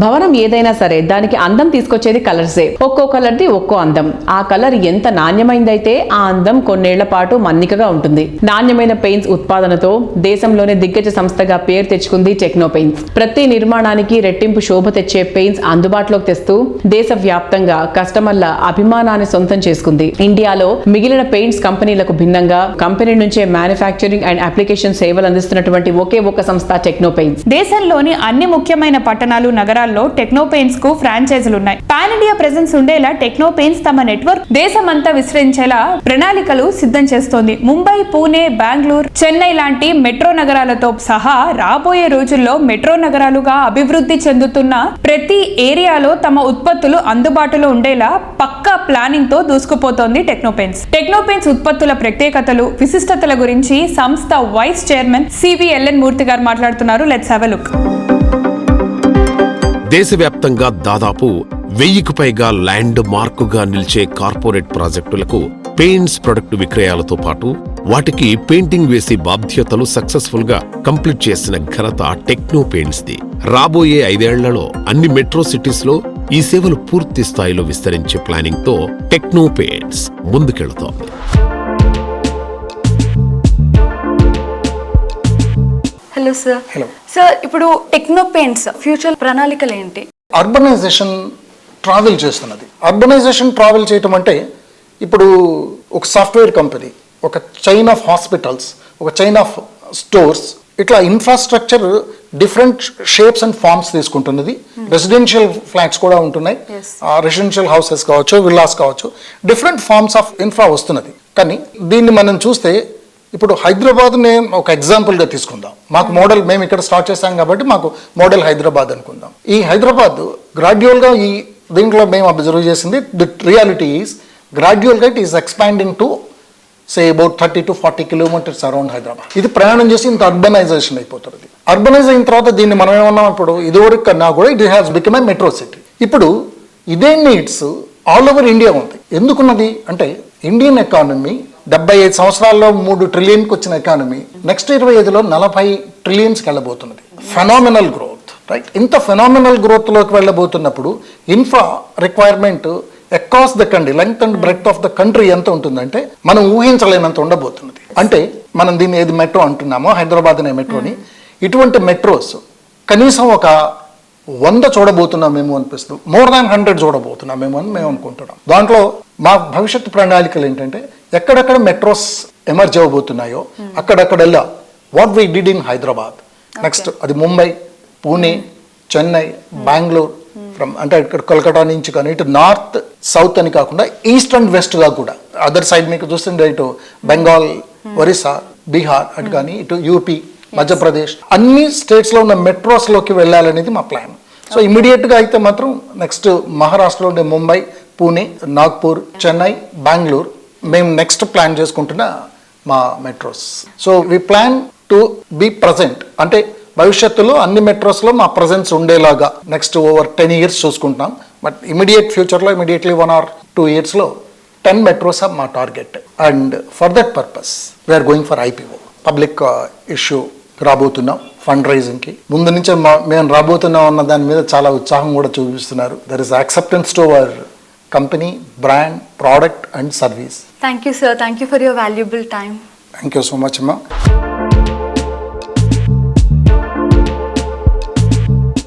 భవనం ఏదైనా సరే దానికి అందం తీసుకొచ్చేది కలర్సే. ఒక్కో కలర్ది ఒక్కో అందం. ఆ కలర్ ఎంత నాణ్యమైందైతే ఆ అందం కొన్నేళ్ల పాటు మన్నికగా ఉంటుంది. నాణ్యమైన పెయింట్స్ ఉత్పాదనతో దేశంలోనే దిగ్గజ సంస్థగా పేరు తెచ్చుకుంది టెక్నో పెయింట్స్. ప్రతి నిర్మాణానికి రెట్టింపు శోభ తెచ్చే పెయింట్స్ అందుబాటులోకి తెస్తూ దేశవ్యాప్తంగా కస్టమర్ల అభిమానాన్ని సొంతం చేసుకుంది. ఇండియాలో మిగిలిన పెయింట్స్ కంపెనీలకు భిన్నంగా కంపెనీ నుంచే మ్యానుఫ్యాక్చరింగ్ అండ్ అప్లికేషన్ సేవలు అందిస్తున్నటువంటి ఒకే ఒక సంస్థ టెక్నో పెయింట్స్. దేశంలోని అన్ని ముఖ్యమైన పట్టణాలు, నగరాల్లో టెక్నో పెయింట్స్ కు ఫ్రాంచైజీలు ఉన్నాయి. పాన్ ఇండియా ప్రెజెన్స్ ఉండేలా టెక్నో పెయింట్స్ తమ నెట్వర్క్ దేశమంతా విస్తరించేలా ప్రణాళికలు సిద్ధం చేస్తోంది. ముంబై, పూణే, బెంగళూరు, చెన్నై లాంటి మెట్రో నగరాలతో సహా రాబోయే రోజుల్లో మెట్రో నగరాలుగా అభివృద్ధి చెందుతున్న ప్రతి ఏరియాలో తమ ఉత్పత్తులు అందుబాటులో ఉండేలా పక్కా ప్లానింగ్ తో దూసుకుపోతోంది టెక్నో పెయింట్స్. టెక్నో పెయింట్స్ ఉత్పత్తుల ప్రత్యేకతలు, విశిష్టతల గురించి సంస్థ వైస్ చైర్మన్ సివిఎల్ఎన్ మూర్తి గారు మాట్లాడుతున్నారు. Let's have a look. దేశవ్యాప్తంగా దాదాపు 1000కు పైగా ల్యాండ్ మార్కుగా నిలిచే కార్పొరేట్ ప్రాజెక్టులకు పెయింట్స్ ప్రొడక్టు విక్రయాలతో పాటు వాటికి పెయింటింగ్ వేసి బాధ్యతలు సక్సెస్ఫుల్ గా కంప్లీట్ చేసిన ఘనత టెక్నో పెయింట్స్ ది. రాబోయే 5 ఏళ్లలో అన్ని మెట్రో సిటీస్ లో ఈ సేవలు పూర్తి స్థాయిలో విస్తరించే ప్లానింగ్ తో టెక్నో పెయింట్స్ ముందుకెళుతోంది. Hello sir. హలో సార్, ఇప్పుడు టెక్నో పెయింట్స్ ఫ్యూచర్ ప్రణాళికలు ఏంటి? అర్బనైజేషన్ ట్రావెల్ చేస్తున్నది. అర్బనైజేషన్ ట్రావెల్ చేయటం అంటే ఇప్పుడు ఒక సాఫ్ట్వేర్ కంపెనీ, ఒక చైన్ ఆఫ్ హాస్పిటల్స్, ఒక చైన్ ఆఫ్ స్టోర్స్, ఇట్లా infrastructure different shapes and forms తీసుకుంటున్నది. రెసిడెన్షియల్ ఫ్లాట్స్ కూడా ఉంటున్నాయి, రెసిడెన్షియల్ హౌసెస్ కావచ్చు, విల్లాస్ కావచ్చు, డిఫరెంట్ ఫార్మ్స్ ఆఫ్ ఇన్ఫ్రా వస్తున్నది. కానీ దీన్ని మనం చూస్తే ఇప్పుడు హైదరాబాద్ నేను ఒక ఎగ్జాంపుల్గా తీసుకుందాం. మాకు మోడల్, మేము ఇక్కడ స్టార్ట్ చేశాం కాబట్టి మాకు మోడల్ హైదరాబాద్ అనుకుందాం. ఈ హైదరాబాద్ గ్రాడ్యువల్గా ఈ దీంట్లో మేము అబ్జర్వ్ చేసింది, ది రియాలిటీ ఈజ్ గ్రాడ్యువల్గా it is expanding to say about 30 to 40 kilometers around Hyderabad. ఇది ప్రయాణం చేసి ఇంత అర్బనైజేషన్ అయిపోతుంది. అర్బనైజ్ అయిన తర్వాత దీన్ని మనం ఏమన్నాం, ఇప్పుడు ఇదివరకు కన్నా కూడా it has become a metro city. ఇప్పుడు ఇదే నీడ్స్ ఆల్ ఓవర్ ఇండియా ఉంది. ఎందుకున్నది అంటే ఇండియన్ ఎకానమీ 75 సంవత్సరాల్లో 3 trillion వచ్చిన ఎకానమీ నెక్స్ట్ 25లో 40 trillion వెళ్ళబోతున్నది. Phenomenal growth, right? ఇంత ఫెనామినల్ గ్రోత్లోకి వెళ్ళబోతున్నప్పుడు infra requirement across the country, length and breadth of the country ఎంత ఉంటుందంటే మనం ఊహించలేనంత ఉండబోతున్నది. అంటే మనం దీన్ని ఏది మెట్రో అంటున్నామో, హైదరాబాద్ అనే మెట్రోని, ఇటువంటి మెట్రోస్ కనీసం ఒక 100 చూడబోతున్నామేమో అనిపిస్తుంది. మోర్ దాన్ 100 చూడబోతున్నామేమో అని మేము అనుకుంటున్నాం. దాంట్లో మా భవిష్యత్తు ప్రణాళికలు ఏంటంటే ఎక్కడెక్కడ మెట్రోస్ ఎమర్జ్ అవ్వబోతున్నాయో అక్కడెక్కడెల్లా what we did in Hyderabad, next అది ముంబై, పూణే, చెన్నై, బెంగళూరు, ఫ్రమ్ అంటే ఇక్కడ కోల్కతా నుంచి కానీ ఇటు నార్త్ సౌత్ అని కాకుండా ఈస్ట్ అండ్ వెస్ట్గా కూడా, అదర్ సైడ్ మీకు చూస్తుంటే ఇటు బెంగాల్, ఒరిస్సా, బీహార్ అటు కానీ ఇటు యూపీ, మధ్యప్రదేశ్, అన్ని స్టేట్స్లో ఉన్న మెట్రోస్లోకి వెళ్ళాలనేది మా ప్లాన్. సో ఇమీడియట్గా అయితే మాత్రం నెక్స్ట్ మహారాష్ట్రలో ఉండే ముంబై, పూణే, నాగ్పూర్, చెన్నై, బెంగళూరు మేము నెక్స్ట్ ప్లాన్ చేసుకుంటున్న మా metros. So we plan to be present, అంటే భవిష్యత్తులో అన్ని మెట్రోస్లో మా ప్రజెన్స్ ఉండేలాగా నెక్స్ట్ ఓవర్ 10 years చూసుకుంటున్నాం. బట్ ఇమీడియట్ ఫ్యూచర్లో ఇమీడియట్లీ 1 or 2 yearsలో 10 మెట్రోస్ ఆర్ మా target. And for that purpose we are going for IPO, public issue రాబోతున్నాం. ఫండ్ రైజింగ్కి ముందు నుంచి మేము రాబోతున్నాం అన్న దాని మీద చాలా ఉత్సాహం కూడా చూపిస్తున్నారు. There is acceptance to our company, brand, product and service. Thank you sir. Thank you for your valuable time. Thank you so much అమ్మా.